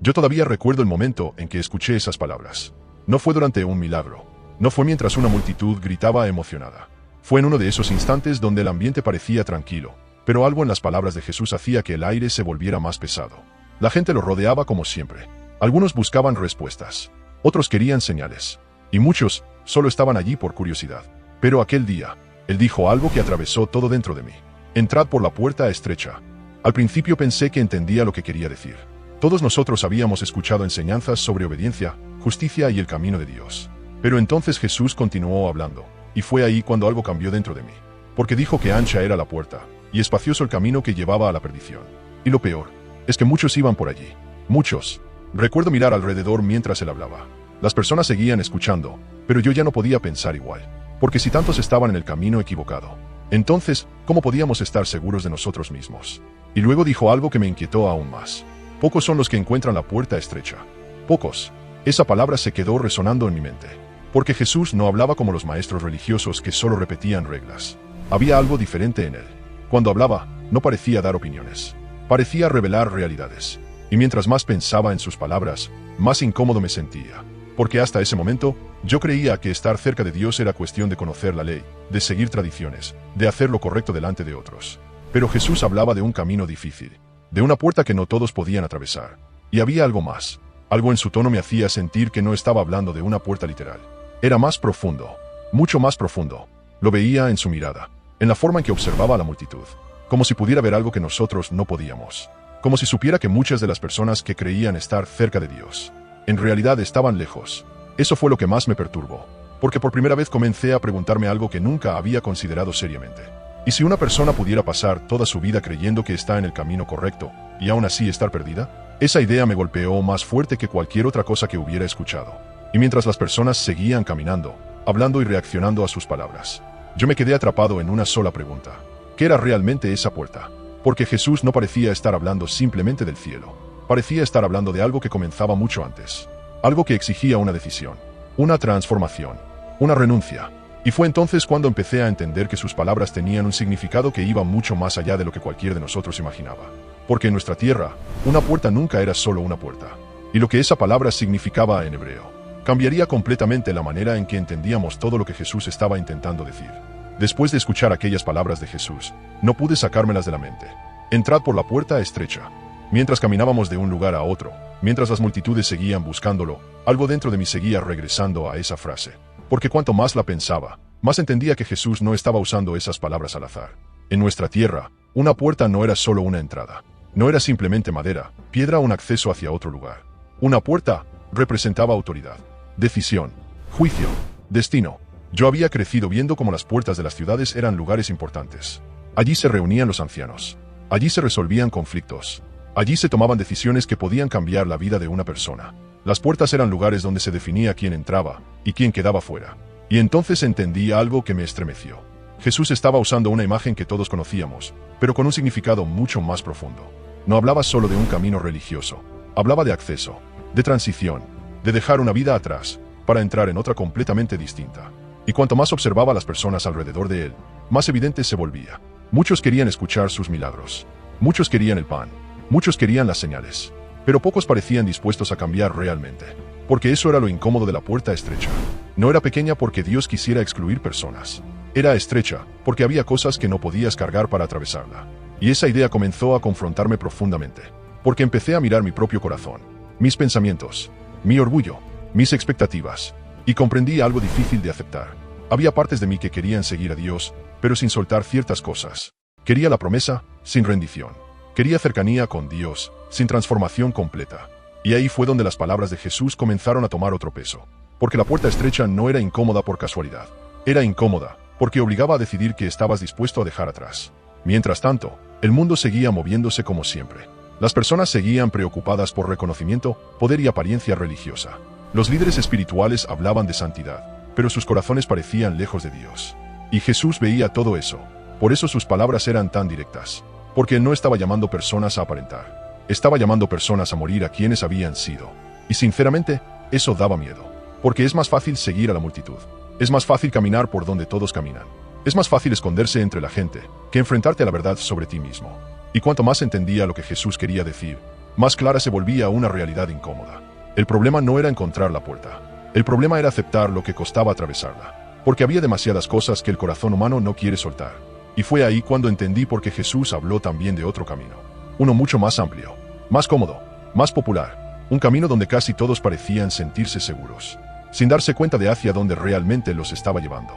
Yo todavía recuerdo el momento en que escuché esas palabras. No fue durante un milagro. No fue mientras una multitud gritaba emocionada. Fue en uno de esos instantes donde el ambiente parecía tranquilo, pero algo en las palabras de Jesús hacía que el aire se volviera más pesado. La gente lo rodeaba como siempre. Algunos buscaban respuestas. Otros querían señales. Y muchos solo estaban allí por curiosidad. Pero aquel día, Él dijo algo que atravesó todo dentro de mí. Entrad por la puerta estrecha. Al principio pensé que entendía lo que quería decir. Todos nosotros habíamos escuchado enseñanzas sobre obediencia, justicia y el camino de Dios. Pero entonces Jesús continuó hablando, y fue ahí cuando algo cambió dentro de mí. Porque dijo que ancha era la puerta, y espacioso el camino que llevaba a la perdición. Y lo peor, es que muchos iban por allí. Muchos. Recuerdo mirar alrededor mientras Él hablaba. Las personas seguían escuchando, pero yo ya no podía pensar igual. Porque si tantos estaban en el camino equivocado, entonces, ¿cómo podíamos estar seguros de nosotros mismos? Y luego dijo algo que me inquietó aún más. Pocos son los que encuentran la puerta estrecha. Pocos. Esa palabra se quedó resonando en mi mente. Porque Jesús no hablaba como los maestros religiosos que solo repetían reglas. Había algo diferente en Él. Cuando hablaba, no parecía dar opiniones. Parecía revelar realidades. Y mientras más pensaba en sus palabras, más incómodo me sentía. Porque hasta ese momento, yo creía que estar cerca de Dios era cuestión de conocer la ley, de seguir tradiciones, de hacer lo correcto delante de otros. Pero Jesús hablaba de un camino difícil, de una puerta que no todos podían atravesar. Y había algo más. Algo en su tono me hacía sentir que no estaba hablando de una puerta literal. Era más profundo, mucho más profundo. Lo veía en su mirada, en la forma en que observaba a la multitud, como si pudiera ver algo que nosotros no podíamos. Como si supiera que muchas de las personas que creían estar cerca de Dios, en realidad estaban lejos. Eso fue lo que más me perturbó, porque por primera vez comencé a preguntarme algo que nunca había considerado seriamente. ¿Y si una persona pudiera pasar toda su vida creyendo que está en el camino correcto, y aún así estar perdida? Esa idea me golpeó más fuerte que cualquier otra cosa que hubiera escuchado. Y mientras las personas seguían caminando, hablando y reaccionando a sus palabras, yo me quedé atrapado en una sola pregunta. ¿Qué era realmente esa puerta? Porque Jesús no parecía estar hablando simplemente del cielo. Parecía estar hablando de algo que comenzaba mucho antes. Algo que exigía una decisión, una transformación, una renuncia. Y fue entonces cuando empecé a entender que sus palabras tenían un significado que iba mucho más allá de lo que cualquier de nosotros imaginaba. Porque en nuestra tierra, una puerta nunca era solo una puerta. Y lo que esa palabra significaba en hebreo, cambiaría completamente la manera en que entendíamos todo lo que Jesús estaba intentando decir. Después de escuchar aquellas palabras de Jesús, no pude sacármelas de la mente. Entrad por la puerta estrecha. Mientras caminábamos de un lugar a otro, mientras las multitudes seguían buscándolo, algo dentro de mí seguía regresando a esa frase. Porque cuanto más la pensaba, más entendía que Jesús no estaba usando esas palabras al azar. En nuestra tierra, una puerta no era solo una entrada. No era simplemente madera, piedra o un acceso hacia otro lugar. Una puerta representaba autoridad, decisión, juicio, destino. Yo había crecido viendo cómo las puertas de las ciudades eran lugares importantes. Allí se reunían los ancianos. Allí se resolvían conflictos. Allí se tomaban decisiones que podían cambiar la vida de una persona. Las puertas eran lugares donde se definía quién entraba y quién quedaba fuera. Y entonces entendí algo que me estremeció. Jesús estaba usando una imagen que todos conocíamos, pero con un significado mucho más profundo. No hablaba solo de un camino religioso. Hablaba de acceso, de transición, de dejar una vida atrás para entrar en otra completamente distinta. Y cuanto más observaba a las personas alrededor de él, más evidente se volvía. Muchos querían escuchar sus milagros. Muchos querían el pan. Muchos querían las señales. Pero pocos parecían dispuestos a cambiar realmente. Porque eso era lo incómodo de la puerta estrecha. No era pequeña porque Dios quisiera excluir personas. Era estrecha porque había cosas que no podías cargar para atravesarla. Y esa idea comenzó a confrontarme profundamente. Porque empecé a mirar mi propio corazón, mis pensamientos, mi orgullo, mis expectativas. Y comprendí algo difícil de aceptar. Había partes de mí que querían seguir a Dios, pero sin soltar ciertas cosas. Quería la promesa, sin rendición. Quería cercanía con Dios, sin transformación completa. Y ahí fue donde las palabras de Jesús comenzaron a tomar otro peso. Porque la puerta estrecha no era incómoda por casualidad. Era incómoda porque obligaba a decidir qué estabas dispuesto a dejar atrás. Mientras tanto, el mundo seguía moviéndose como siempre. Las personas seguían preocupadas por reconocimiento, poder y apariencia religiosa. Los líderes espirituales hablaban de santidad, pero sus corazones parecían lejos de Dios. Y Jesús veía todo eso. Por eso sus palabras eran tan directas. Porque Él no estaba llamando personas a aparentar. Estaba llamando personas a morir a quienes habían sido. Y sinceramente, eso daba miedo. Porque es más fácil seguir a la multitud. Es más fácil caminar por donde todos caminan. Es más fácil esconderse entre la gente que enfrentarte a la verdad sobre ti mismo. Y cuanto más entendía lo que Jesús quería decir, más clara se volvía una realidad incómoda. El problema no era encontrar la puerta. El problema era aceptar lo que costaba atravesarla, porque había demasiadas cosas que el corazón humano no quiere soltar. Y fue ahí cuando entendí por qué Jesús habló también de otro camino. Uno mucho más amplio, más cómodo, más popular. Un camino donde casi todos parecían sentirse seguros, sin darse cuenta de hacia dónde realmente los estaba llevando.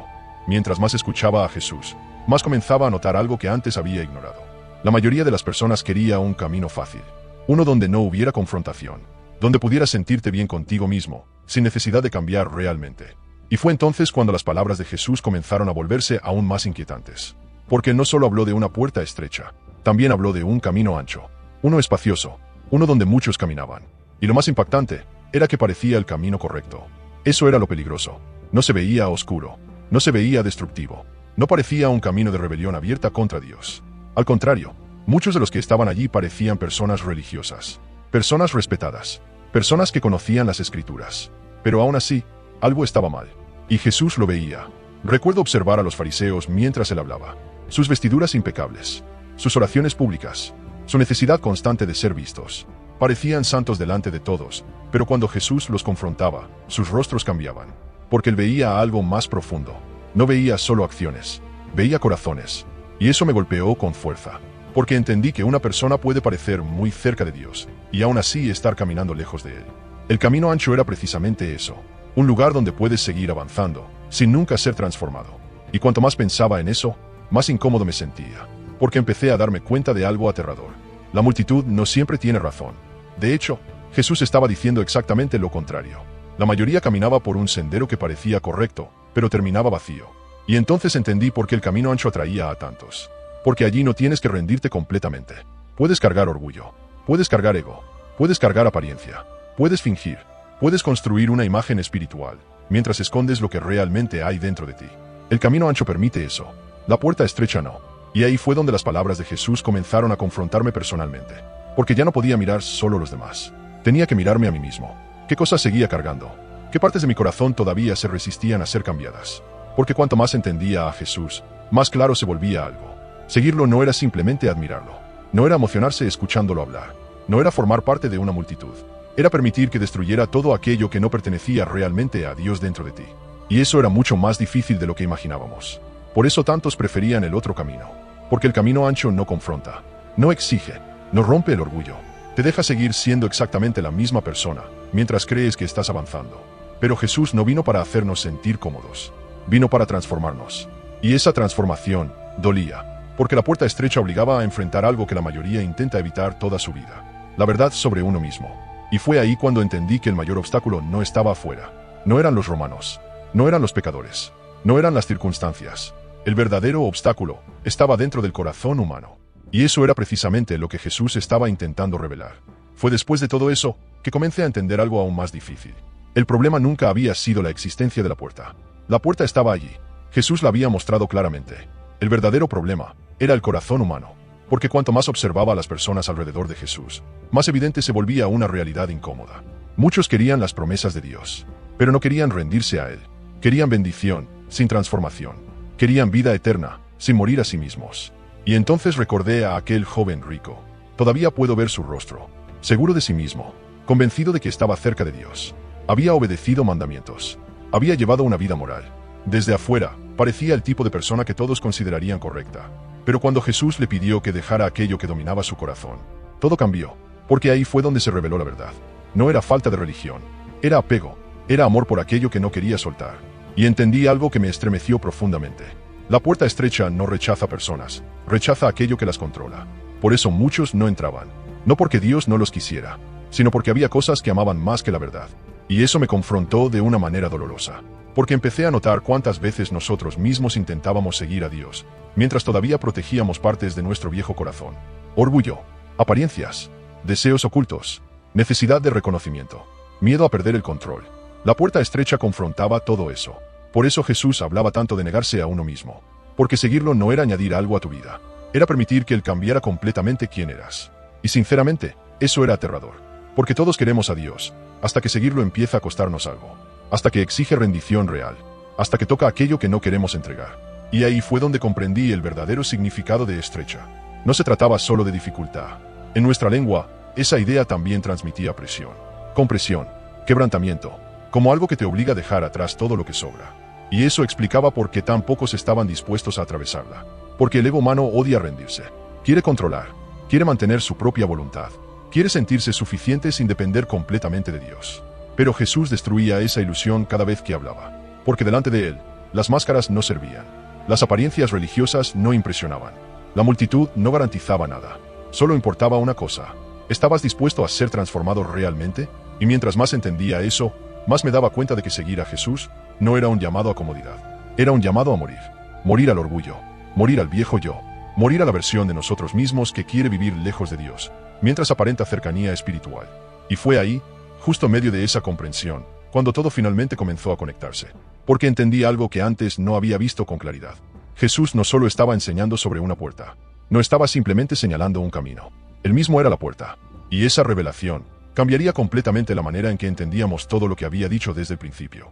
Mientras más escuchaba a Jesús, más comenzaba a notar algo que antes había ignorado. La mayoría de las personas quería un camino fácil, uno donde no hubiera confrontación, donde pudieras sentirte bien contigo mismo, sin necesidad de cambiar realmente. Y fue entonces cuando las palabras de Jesús comenzaron a volverse aún más inquietantes. Porque no solo habló de una puerta estrecha, también habló de un camino ancho, uno espacioso, uno donde muchos caminaban. Y lo más impactante, era que parecía el camino correcto. Eso era lo peligroso. No se veía oscuro, no se veía destructivo, no parecía un camino de rebelión abierta contra Dios. Al contrario, muchos de los que estaban allí parecían personas religiosas, personas respetadas, personas que conocían las Escrituras. Pero aún así, algo estaba mal. Y Jesús lo veía. Recuerdo observar a los fariseos mientras él hablaba. Sus vestiduras impecables, sus oraciones públicas, su necesidad constante de ser vistos. Parecían santos delante de todos, pero cuando Jesús los confrontaba, sus rostros cambiaban. Porque él veía algo más profundo. No veía solo acciones, veía corazones. Y eso me golpeó con fuerza. Porque entendí que una persona puede parecer muy cerca de Dios, y aún así estar caminando lejos de él. El camino ancho era precisamente eso. Un lugar donde puedes seguir avanzando, sin nunca ser transformado. Y cuanto más pensaba en eso, más incómodo me sentía. Porque empecé a darme cuenta de algo aterrador. La multitud no siempre tiene razón. De hecho, Jesús estaba diciendo exactamente lo contrario. La mayoría caminaba por un sendero que parecía correcto, pero terminaba vacío. Y entonces entendí por qué el camino ancho atraía a tantos. Porque allí no tienes que rendirte completamente. Puedes cargar orgullo, puedes cargar ego, puedes cargar apariencia, puedes fingir, puedes construir una imagen espiritual, mientras escondes lo que realmente hay dentro de ti. El camino ancho permite eso, la puerta estrecha no. Y ahí fue donde las palabras de Jesús comenzaron a confrontarme personalmente. Porque ya no podía mirar solo a los demás. Tenía que mirarme a mí mismo. ¿Qué cosas seguía cargando? ¿Qué partes de mi corazón todavía se resistían a ser cambiadas? Porque cuanto más entendía a Jesús, más claro se volvía algo. Seguirlo no era simplemente admirarlo. No era emocionarse escuchándolo hablar. No era formar parte de una multitud. Era permitir que destruyera todo aquello que no pertenecía realmente a Dios dentro de ti. Y eso era mucho más difícil de lo que imaginábamos. Por eso tantos preferían el otro camino. Porque el camino ancho no confronta, no exige, no rompe el orgullo. Te deja seguir siendo exactamente la misma persona, mientras crees que estás avanzando. Pero Jesús no vino para hacernos sentir cómodos. Vino para transformarnos. Y esa transformación dolía, porque la puerta estrecha obligaba a enfrentar algo que la mayoría intenta evitar toda su vida. La verdad sobre uno mismo. Y fue ahí cuando entendí que el mayor obstáculo no estaba afuera. No eran los romanos. No eran los pecadores. No eran las circunstancias. El verdadero obstáculo estaba dentro del corazón humano. Y eso era precisamente lo que Jesús estaba intentando revelar. Fue después de todo eso que comencé a entender algo aún más difícil. El problema nunca había sido la existencia de la puerta. La puerta estaba allí. Jesús la había mostrado claramente. El verdadero problema era el corazón humano. Porque cuanto más observaba a las personas alrededor de Jesús, más evidente se volvía una realidad incómoda. Muchos querían las promesas de Dios, pero no querían rendirse a Él. Querían bendición, sin transformación. Querían vida eterna, sin morir a sí mismos. Y entonces recordé a aquel joven rico. Todavía puedo ver su rostro, seguro de sí mismo, convencido de que estaba cerca de Dios. Había obedecido mandamientos. Había llevado una vida moral. Desde afuera, parecía el tipo de persona que todos considerarían correcta. Pero cuando Jesús le pidió que dejara aquello que dominaba su corazón, todo cambió, porque ahí fue donde se reveló la verdad. No era falta de religión, era apego, era amor por aquello que no quería soltar. Y entendí algo que me estremeció profundamente. La puerta estrecha no rechaza personas, rechaza aquello que las controla. Por eso muchos no entraban. No porque Dios no los quisiera, sino porque había cosas que amaban más que la verdad. Y eso me confrontó de una manera dolorosa. Porque empecé a notar cuántas veces nosotros mismos intentábamos seguir a Dios, mientras todavía protegíamos partes de nuestro viejo corazón. Orgullo, apariencias, deseos ocultos, necesidad de reconocimiento, miedo a perder el control. La puerta estrecha confrontaba todo eso. Por eso Jesús hablaba tanto de negarse a uno mismo. Porque seguirlo no era añadir algo a tu vida. Era permitir que Él cambiara completamente quién eras. Y sinceramente, eso era aterrador. Porque todos queremos a Dios, hasta que seguirlo empieza a costarnos algo. Hasta que exige rendición real. Hasta que toca aquello que no queremos entregar. Y ahí fue donde comprendí el verdadero significado de estrecha. No se trataba solo de dificultad. En nuestra lengua, esa idea también transmitía presión. Compresión, quebrantamiento, como algo que te obliga a dejar atrás todo lo que sobra. Y eso explicaba por qué tan pocos estaban dispuestos a atravesarla. Porque el ego humano odia rendirse. Quiere controlar, quiere mantener su propia voluntad, quiere sentirse suficiente sin depender completamente de Dios. Pero Jesús destruía esa ilusión cada vez que hablaba. Porque delante de él, las máscaras no servían. Las apariencias religiosas no impresionaban. La multitud no garantizaba nada. Solo importaba una cosa. ¿Estabas dispuesto a ser transformado realmente? Y mientras más entendía eso, más me daba cuenta de que seguir a Jesús no era un llamado a comodidad. Era un llamado a morir. Morir al orgullo. Morir al viejo yo. Morir a la versión de nosotros mismos que quiere vivir lejos de Dios, mientras aparenta cercanía espiritual. Y fue ahí, justo en medio de esa comprensión, cuando todo finalmente comenzó a conectarse. Porque entendí algo que antes no había visto con claridad. Jesús no solo estaba enseñando sobre una puerta. No estaba simplemente señalando un camino. Él mismo era la puerta. Y esa revelación cambiaría completamente la manera en que entendíamos todo lo que había dicho desde el principio.